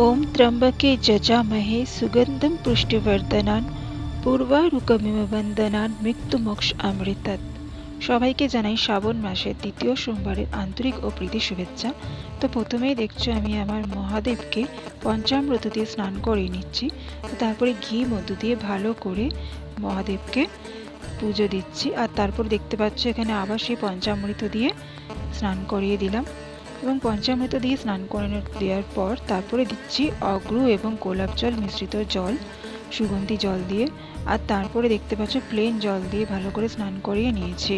ओम त्र्यंबके जजामहे सुगंधम पुष्टिवर्धनान পূর্বারুকমিব বন্দনান মৃত্যুমোক্ষ অমৃতৎ। সবাইকে জানাই শ্রাবণ মাসের দ্বিতীয় সোমবারের আন্তরিক ও প্রীতি শুভেচ্ছা। তো প্রথমেই দেখছো আমি আমার মহাদেবকে পঞ্চামৃত দিয়ে স্নান করিয়ে নিচ্ছি। তারপরে ঘি মধু দিয়ে ভালো করে মহাদেবকে পুজো দিচ্ছি। আর তারপর দেখতে পাচ্ছ এখানে আবার সেই পঞ্চামৃত দিয়ে স্নান করিয়ে দিলাম এবং পঞ্চামৃত দিয়ে স্নান করে দেওয়ার পর তারপরে দিচ্ছি অগ্রু এবং গোলাপ জল মিশ্রিত জল, সুগন্ধি জল দিয়ে। আর তারপরে দেখতে পাচ্ছ প্লেন জল দিয়ে ভালো করে স্নান করিয়ে নিয়েছি।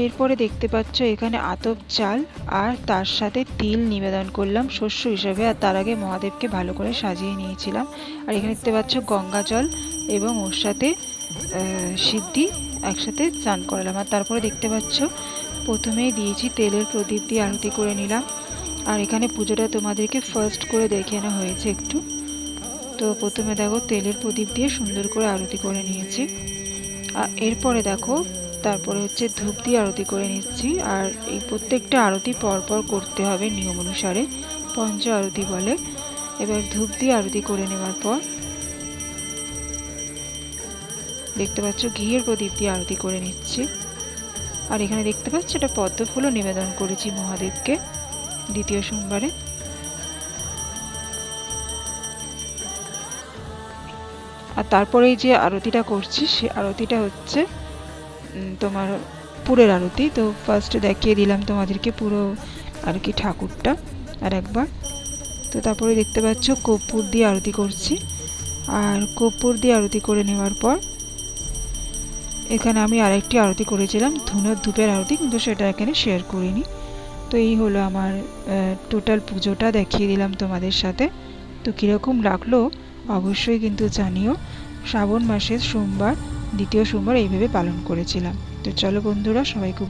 এরপরে দেখতে পাচ্ছ এখানে আতপ চাল আর তার সাথে তিল নিবেদন করলাম শস্য হিসাবে। আর তার আগে মহাদেবকে ভালো করে সাজিয়ে নিয়েছিলাম। আর এখানে দেখতে পাচ্ছ গঙ্গা জল এবং ওর সাথে সিদ্ধি একসাথে স্নান করালাম। আর তারপরে দেখতে পাচ্ছ প্রথমেই দিয়েছি তেলের প্রদীপ দিয়ে আরতি করে নিলাম। আর এখানে পুজোটা তোমাদেরকে ফার্স্ট করে দেখে আনা হয়েছে একটু। তো প্রথমে দেখো তেলের প্রদীপ দিয়ে সুন্দর করে আরতি করে নিয়েছি। আর এরপরে দেখো তারপরে হচ্ছে ধূপ দিয়ে আরতি করে নিচ্ছি। আর এই প্রত্যেকটা আরতি পরপর করতে হবে নিয়ম অনুসারে, পঞ্চ আরতি বলে। এবার ধূপ দিয়ে আরতি করে নেওয়ার পর দেখতে পাচ্ছ ঘিয়ের প্রদীপ দিয়ে আরতি করে নিচ্ছি। আর এখানে দেখতে পাচ্ছ এটা পদ্ম ফুলও নিবেদন করেছি মহাদেবকে দ্বিতীয় সোমবারে। আর তারপরে এই যে আরতিটা করছি সে আরতিটা হচ্ছে তোমার পুরের আরতি। তো ফার্স্ট দেখিয়ে দিলাম তোমাদেরকে পুরো আর কি ঠাকুরটা আর একবার। তো তারপরে দেখতে পাচ্ছ কর্পূর দিয়ে আরতি করছি। আর কর্পূর দিয়ে আরতি করে নেওয়ার পর এখানে আমি আরেকটি আরতি করেছিলাম ধূপের আরতি, কিন্তু সেটা এখানে শেয়ার করিনি। তো এই হলো আমার টোটাল পুজোটা দেখিয়ে দিলাম তোমাদের সাথে। তো কীরকম লাগলো অবশ্যই কিন্তু জানিও। শ্রাবণ মাসের সোমবার দ্বিতীয় সোমবার এইভাবে পালন করেছিলাম। তো চলো বন্ধুরা, সবাই খুব